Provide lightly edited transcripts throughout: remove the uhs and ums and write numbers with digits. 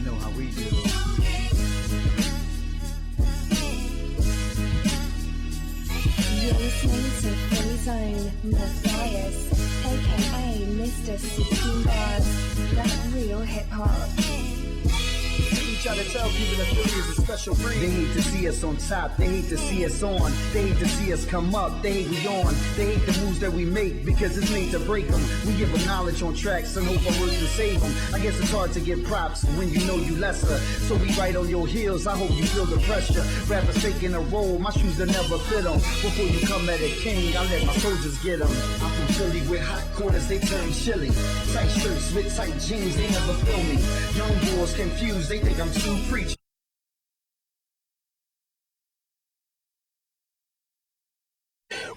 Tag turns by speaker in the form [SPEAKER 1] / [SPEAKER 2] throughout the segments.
[SPEAKER 1] know how we do.
[SPEAKER 2] You're listening to Free Zone Matthias, aka Mr. 16 Bars. That's real hip hop.
[SPEAKER 1] We try to tell people that Philly is a special breed. They hate to see us on top. They hate to see us on. They hate to see us come up. They hate we on. They hate the moves that we make because it's made to break them. We give them knowledge on tracks and hope our words will save them. I guess it's hard to get props when you know you lesser. So we right on your heels. I hope you feel the pressure. Rappers taking a roll. My shoes will never fit them. Before you come at a king, I let my soldiers get them. I'm from Philly with hot corners. They turn chilly. Tight shirts with tight jeans. They never feel me. Young boys confused. They think I'm too preachy.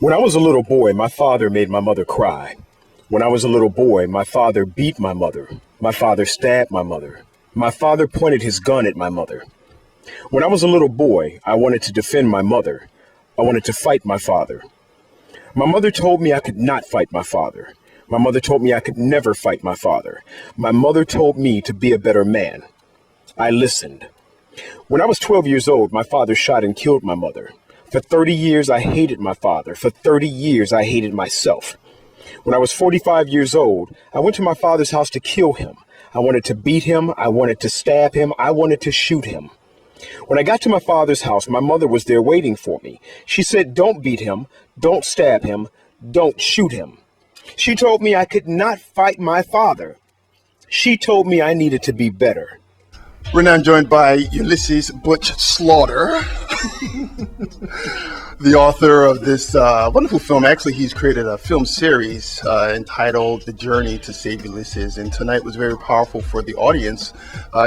[SPEAKER 3] When I was a little boy, my father made my mother cry. When I was a little boy, my father beat my mother. My father stabbed my mother. My father pointed his gun at my mother. When I was a little boy, I wanted to defend my mother. I wanted to fight my father. My mother told me I could not fight my father. My mother told me I could never fight my father. My mother told me to be a better man. I listened. When I was 12 years old, my father shot and killed my mother. For 30 years, I hated my father. For 30 years, I hated myself. When I was 45 years old, I went to my father's house to kill him. I wanted to beat him. I wanted to stab him. I wanted to shoot him. When I got to my father's house, my mother was there waiting for me. She said, "Don't beat him. Don't stab him. Don't shoot him." She told me I could not fight my father. She told me I needed to be better.
[SPEAKER 4] We're now joined by Ulysses Butch Slaughter, the author of this wonderful film. Actually, he's created a film series entitled The Journey to Save Ulysses, and tonight was very powerful for the audience.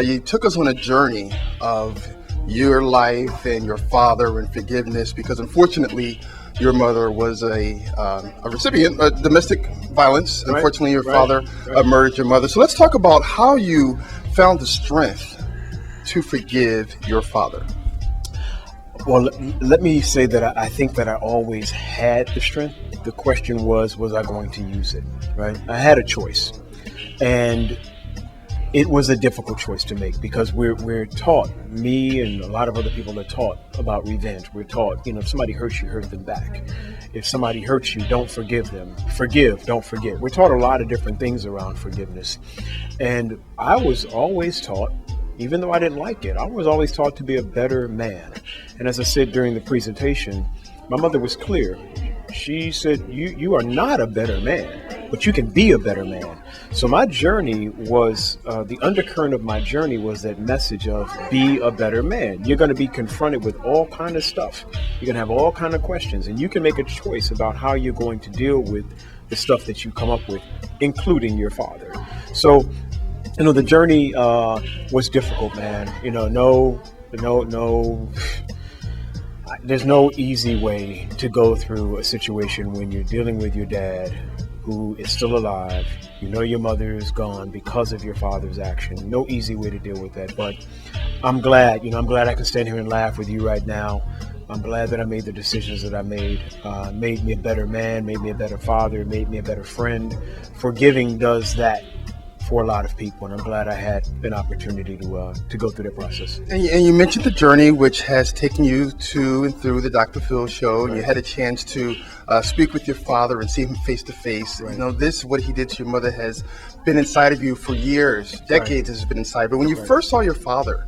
[SPEAKER 4] You took us on a journey of your life and your father and forgiveness, because unfortunately, your mother was a recipient of domestic violence. Right. Unfortunately, your father murdered your mother. So let's talk about how you found the strength to forgive your father.
[SPEAKER 3] Well, let me say that I think that I always had the strength. The question was I going to use it, right? I had a choice, and it was a difficult choice to make, because we're taught, me and a lot of other people are taught about revenge. We're taught, if somebody hurts you, hurt them back. If somebody hurts you, don't forgive them. Forgive, don't forget. We're taught a lot of different things around forgiveness. And I was always taught, even though I didn't like it, I was always taught to be a better man. And as I said during the presentation, my mother was clear. She said, you are not a better man, but you can be a better man. So my journey was, the undercurrent of my journey was that message of be a better man. You're going to be confronted with all kind of stuff. You're going to have all kind of questions, and you can make a choice about how you're going to deal with the stuff that you come up with, including your father. So, the journey was difficult, man. There's no easy way to go through a situation when you're dealing with your dad, who is still alive. Your mother is gone because of your father's action. No easy way to deal with that. But I'm glad, I'm glad I can stand here and laugh with you right now. I'm glad that I made the decisions that I made. Made me a better man, made me a better father, made me a better friend. Forgiving does that for a lot of people, and I'm glad I had an opportunity to go through that process.
[SPEAKER 4] And you mentioned the journey, which has taken you to and through the Dr. Phil show, and you had a chance to speak with your father and see him face to face. This, what he did to your mother, has been inside of you for years, decades has been inside. But when you first saw your father,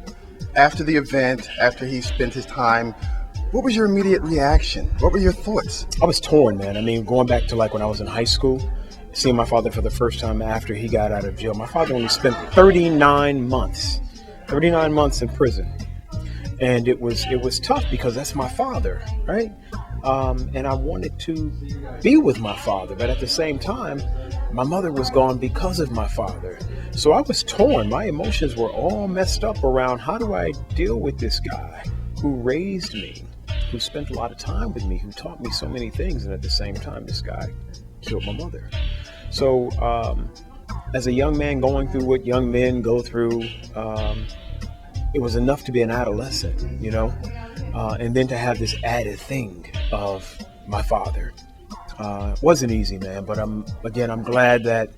[SPEAKER 4] after the event, after he spent his time, what was your immediate reaction? What were your thoughts?
[SPEAKER 3] I was torn, man. I mean, going back to when I was in high school, seeing my father for the first time after he got out of jail. My father only spent 39 months in prison. And it was tough, because that's my father, right? And I wanted to be with my father, but at the same time, my mother was gone because of my father. So I was torn. My emotions were all messed up around, how do I deal with this guy who raised me, who spent a lot of time with me, who taught me so many things, and at the same time, this guy killed my mother. So as a young man going through what young men go through, it was enough to be an adolescent, and then to have this added thing of my father. It wasn't easy, man, but I'm glad that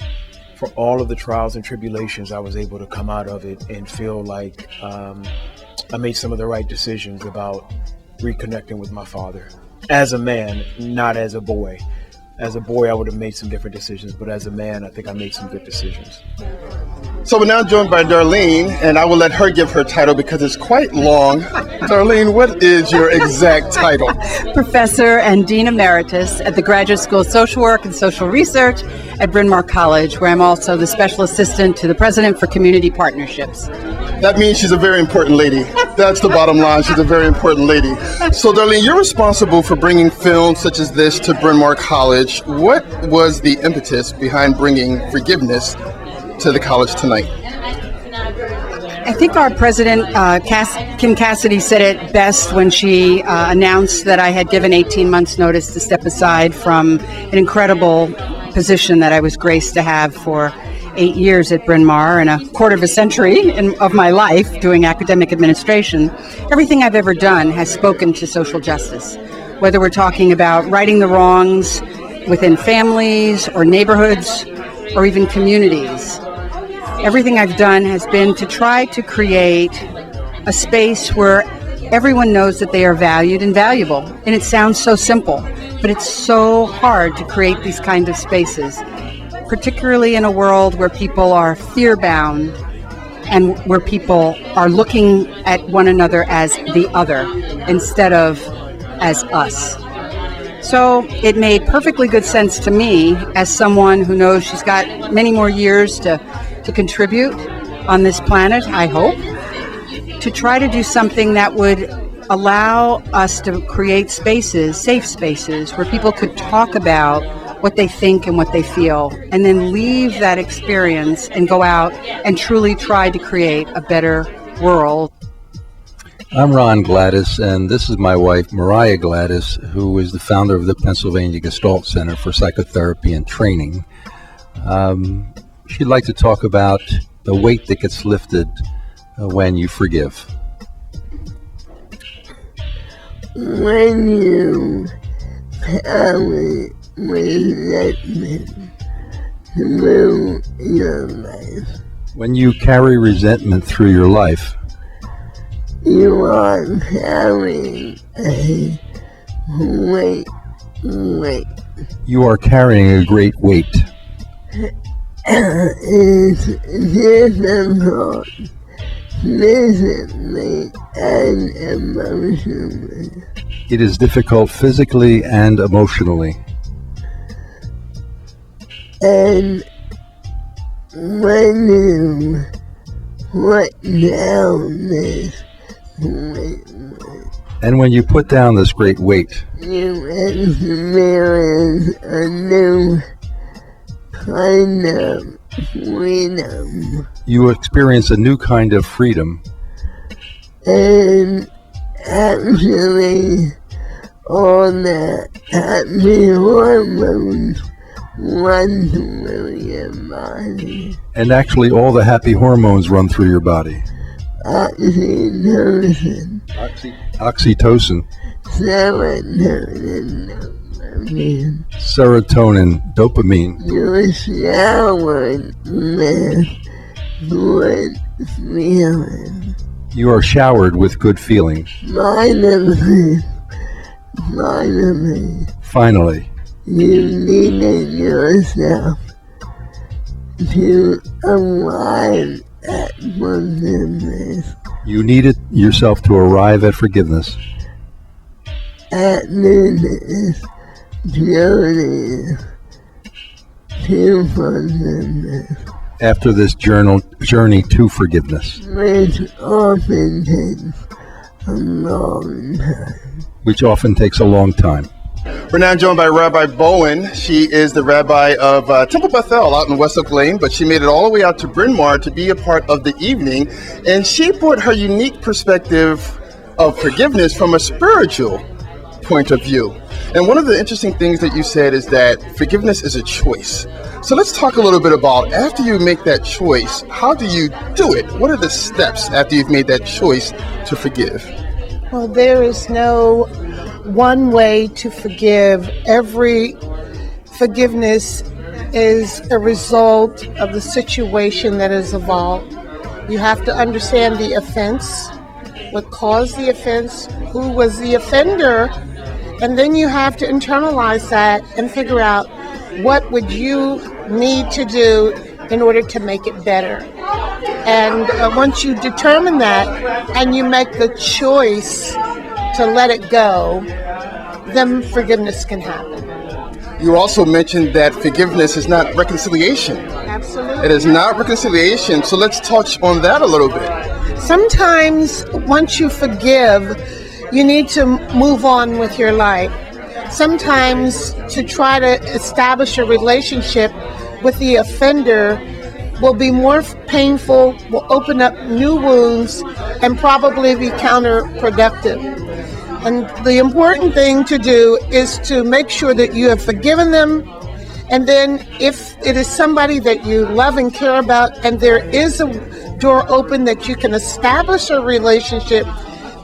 [SPEAKER 3] for all of the trials and tribulations, I was able to come out of it and feel like I made some of the right decisions about reconnecting with my father. As a man, not as a boy. As a boy, I would have made some different decisions, but as a man, I think I made some good decisions.
[SPEAKER 4] So we're now joined by Darlene, and I will let her give her title because it's quite long. Darlene, what is your exact title?
[SPEAKER 5] Professor and Dean Emeritus at the Graduate School of Social Work and Social Research at Bryn Mawr College, where I'm also the Special Assistant to the President for Community Partnerships.
[SPEAKER 4] That means she's a very important lady. That's the bottom line. She's a very important lady. So, Darlene, you're responsible for bringing films such as this to Bryn Mawr College. What was the impetus behind bringing forgiveness to the college tonight?
[SPEAKER 5] I think our president, Kim Cassidy, said it best when she announced that I had given 18 months' notice to step aside from an incredible position that I was graced to have for 8 years at Bryn Mawr and a quarter of a century of my life doing academic administration. Everything I've ever done has spoken to social justice, whether we're talking about righting the wrongs within families or neighborhoods or even communities. Everything I've done has been to try to create a space where everyone knows that they are valued and valuable. And it sounds so simple, but it's so hard to create these kind of spaces, particularly in a world where people are fear-bound and where people are looking at one another as the other instead of as us. So it made perfectly good sense to me, as someone who knows she's got many more years to contribute on this planet, I hope, to try to do something that would allow us to create spaces, safe spaces, where people could talk about what they think and what they feel, and then leave that experience and go out and truly try to create a better world.
[SPEAKER 6] I'm Ron Gladys, and this is my wife, Mariah Gladys, who is the founder of the Pennsylvania Gestalt Center for Psychotherapy and Training. She'd like to talk about the weight that gets lifted when you forgive.
[SPEAKER 7] When you carry resentment through your life.
[SPEAKER 6] When you carry resentment through your life,
[SPEAKER 7] You are carrying a weight.
[SPEAKER 6] you are carrying a great weight.
[SPEAKER 7] It's difficult physically and emotionally.
[SPEAKER 6] It is difficult physically and emotionally.
[SPEAKER 7] And when you put down this great weight,
[SPEAKER 6] And when you put down this great weight,
[SPEAKER 7] you experience a new kind of freedom.
[SPEAKER 6] you experience a new kind of freedom.
[SPEAKER 7] And actually, all the happy hormones run through your body.
[SPEAKER 6] And actually all the happy hormones run through your body.
[SPEAKER 7] Oxytocin,
[SPEAKER 6] Oxytocin,
[SPEAKER 7] serotonin,
[SPEAKER 6] serotonin, dopamine.
[SPEAKER 7] you're showered with good feelings.
[SPEAKER 6] You are showered with good feelings.
[SPEAKER 7] Finally,
[SPEAKER 6] Finally,
[SPEAKER 7] you needed yourself to arrive at forgiveness.
[SPEAKER 6] you needed yourself to arrive at forgiveness.
[SPEAKER 7] At this journey to forgiveness,
[SPEAKER 6] After this journey to forgiveness,
[SPEAKER 7] which often takes a long time.
[SPEAKER 6] which often takes a long time.
[SPEAKER 4] We're now joined by Rabbi Bowen. She is the rabbi of Temple Bethel out in West Oak Lane, but she made it all the way out to Bryn Mawr to be a part of the evening, and she brought her unique perspective of forgiveness from a spiritual point of view. And one of the interesting things that you said is that forgiveness is a choice. So let's talk a little bit about, after you make that choice, how do you do it? What are the steps after you've made that choice to forgive?
[SPEAKER 8] Well, there is no one way to forgive. Every forgiveness is a result of the situation that has evolved. You have to understand the offense, what caused the offense, who was the offender, and then you have to internalize that and figure out what would you need to do in order to make it better. And once you determine that and you make the choice to let it go, then forgiveness can happen.
[SPEAKER 4] You also mentioned that forgiveness is not reconciliation.
[SPEAKER 8] Absolutely.
[SPEAKER 4] It is not reconciliation. So let's touch on that a little bit.
[SPEAKER 8] Sometimes once you forgive, you need to move on with your life. Sometimes to try to establish a relationship with the offender will be more painful, will open up new wounds, and probably be counterproductive. And the important thing to do is to make sure that you have forgiven them, and then if it is somebody that you love and care about, and there is a door open that you can establish a relationship,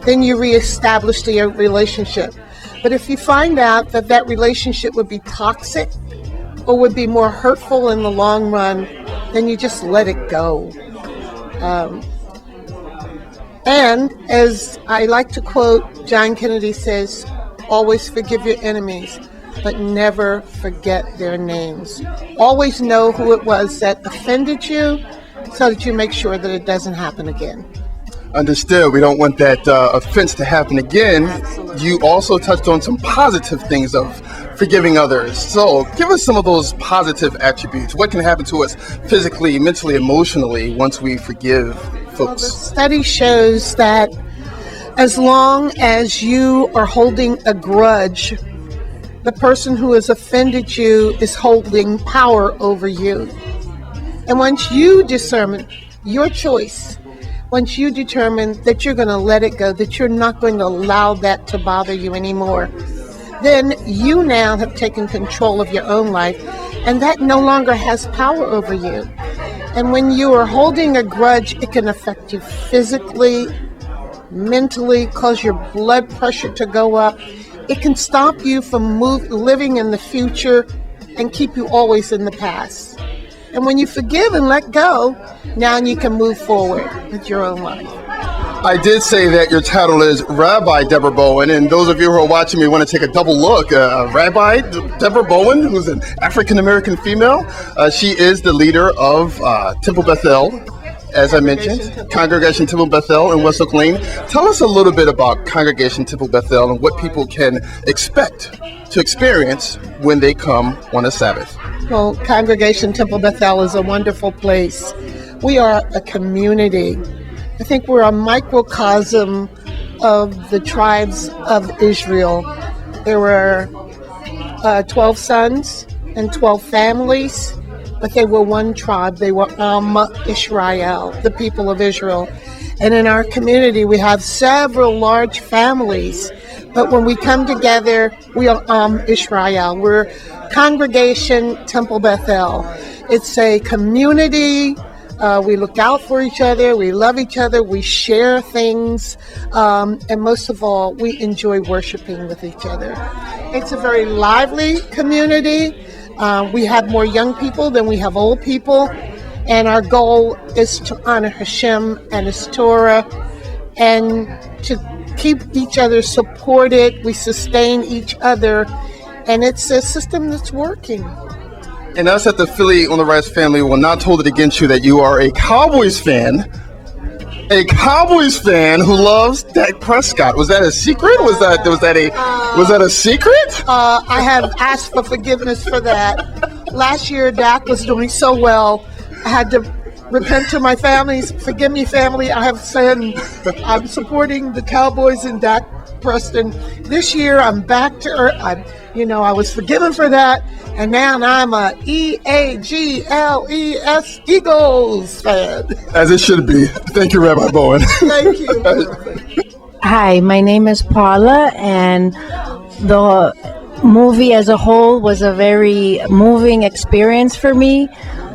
[SPEAKER 8] then you reestablish the relationship. But if you find out that that relationship would be toxic or would be more hurtful in the long run, then you just let it go. And as I like to quote, John Kennedy says, always forgive your enemies, but never forget their names. Always know who it was that offended you so that you make sure that it doesn't happen again.
[SPEAKER 4] Understood. We don't want that offense to happen again.
[SPEAKER 8] Absolutely.
[SPEAKER 4] You also touched on some positive things of forgiving others. So give us some of those positive attributes. What can happen to us physically, mentally, emotionally once we forgive folks?
[SPEAKER 8] Well, the study shows that as long as you are holding a grudge, the person who has offended you is holding power over you. And once you determine your choice, once you determine that you're going to let it go, that you're not going to allow that to bother you anymore, then you now have taken control of your own life, and that no longer has power over you. And when you are holding a grudge, it can affect you physically, mentally, cause your blood pressure to go up. It can stop you from living in the future and keep you always in the past. And when you forgive and let go, now you can move forward with your own life.
[SPEAKER 4] I did say that your title is Rabbi Deborah Bowen, and those of you who are watching me want to take a double look. Rabbi Deborah Bowen, who's an African-American female, she is the leader of Temple Bethel, as I mentioned, Congregation Temple Bethel in West Oak Lane. Tell us a little bit about Congregation Temple Bethel and what people can expect to experience when they come on a Sabbath.
[SPEAKER 8] Well, Congregation Temple Bethel is a wonderful place. We are a community. I think we're a microcosm of the tribes of Israel. There were 12 sons and 12 families, but they were one tribe. They were Israel, the people of Israel. And in our community, we have several large families. But when we come together, we are Israel. We're Congregation Temple Bethel. It's a community. We look out for each other. We love each other. We share things. And most of all, we enjoy worshiping with each other. It's a very lively community. We have more young people than we have old people. And our goal is to honor Hashem and His Torah and to keep each other supported. We sustain each other. And it's a system that's working.
[SPEAKER 4] And us at the Philly on the Rise family will not hold it against you that you are a Cowboys fan. A Cowboys fan who loves Dak Prescott. Was that a secret? Was that a secret?
[SPEAKER 8] I have asked for forgiveness for that. Last year, Dak was doing so well. I had to repent to my family. Forgive me, family. I have sinned. I'm supporting the Cowboys and Dak Preston. This year, I'm back to earth. I was forgiven for that. And now I'm a EAGLES Eagles fan.
[SPEAKER 4] As it should be. Thank you, Rabbi Bowen.
[SPEAKER 8] Thank you.
[SPEAKER 9] Hi, my name is Paula, and the movie as a whole was a very moving experience for me.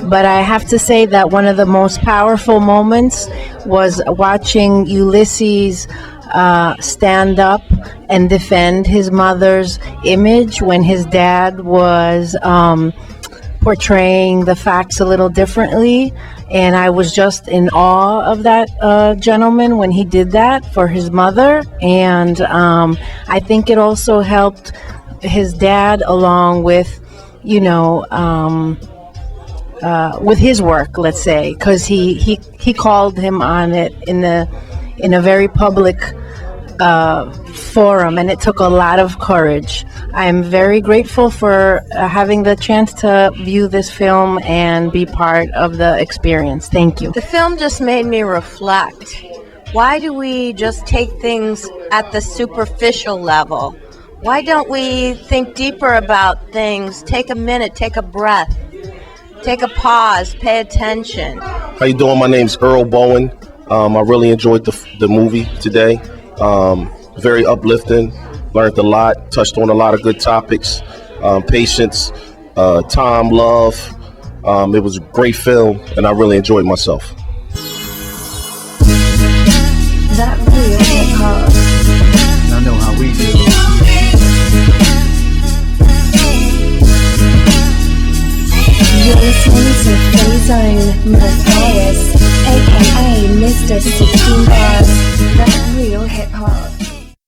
[SPEAKER 9] But I have to say that one of the most powerful moments was watching Ulysses stand up and defend his mother's image when his dad was portraying the facts a little differently. And I was just in awe of that gentleman when he did that for his mother. And I think it also helped his dad along with, with his work, let's say, because he called him on it in a very public forum, and it took a lot of courage. I am very grateful for having the chance to view this film and be part of the experience. Thank you.
[SPEAKER 10] The film just made me reflect. Why do we just take things at the superficial level? Why don't we think deeper about things? Take a minute, take a breath, take a pause, pay attention.
[SPEAKER 11] How you doing? My name's Earl Bowen. I really enjoyed the movie today. Very uplifting. Learned a lot. Touched on a lot of good topics. Patience, time, love. It was a great film, and I really enjoyed myself.
[SPEAKER 2] That real hip hop.
[SPEAKER 1] I know how we do.
[SPEAKER 2] You're listening to Free Zone Matthias, aka Mr. 16